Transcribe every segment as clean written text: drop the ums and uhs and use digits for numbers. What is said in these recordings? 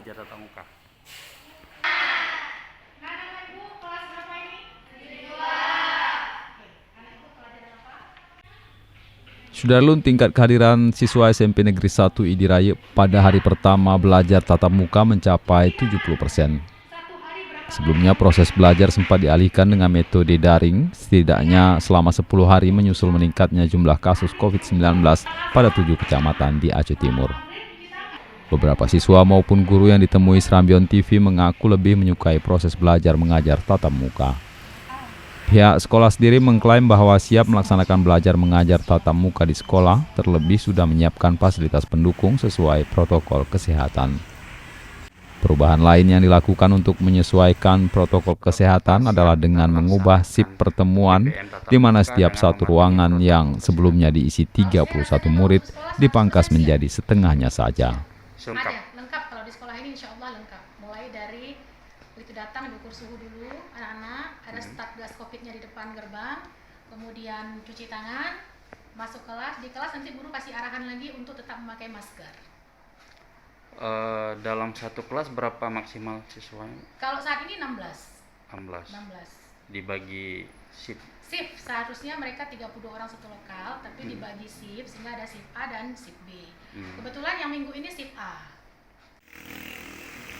belajar tatap muka. Sudarlun, tingkat kehadiran siswa SMP Negeri 1 Idi Raya pada hari pertama belajar tatap muka mencapai 70%. Sebelumnya proses belajar sempat dialihkan dengan metode daring, setidaknya selama 10 hari menyusul meningkatnya jumlah kasus COVID-19 pada 7 kecamatan di Aceh Timur. Beberapa siswa maupun guru yang ditemui Serambion TV mengaku lebih menyukai proses belajar mengajar tatap muka. Pihak sekolah sendiri mengklaim bahwa siap melaksanakan belajar mengajar tatap muka di sekolah, terlebih sudah menyiapkan fasilitas pendukung sesuai protokol kesehatan. Perubahan lain yang dilakukan untuk menyesuaikan protokol kesehatan adalah dengan mengubah shift pertemuan, di mana setiap satu ruangan yang sebelumnya diisi 31 murid dipangkas menjadi setengahnya saja. Ada, lengkap kalau di sekolah ini insya Allah lengkap. Mulai dari itu datang diukur suhu dulu anak-anak, ada start gas COVID-nya di depan gerbang, kemudian cuci tangan, masuk kelas, di kelas nanti guru kasih arahan lagi untuk tetap memakai masker. Dalam satu kelas berapa maksimal siswanya? Kalau saat ini 16. 16. Dibagi shift. Shift, seharusnya mereka 30 orang satu lokal, tapi dibagi shift sehingga ada shift A dan shift B. Kebetulan yang minggu ini shift A.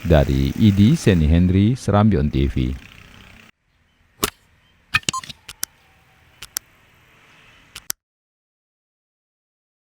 Dari Idi Seni Hendri, Serambion TV.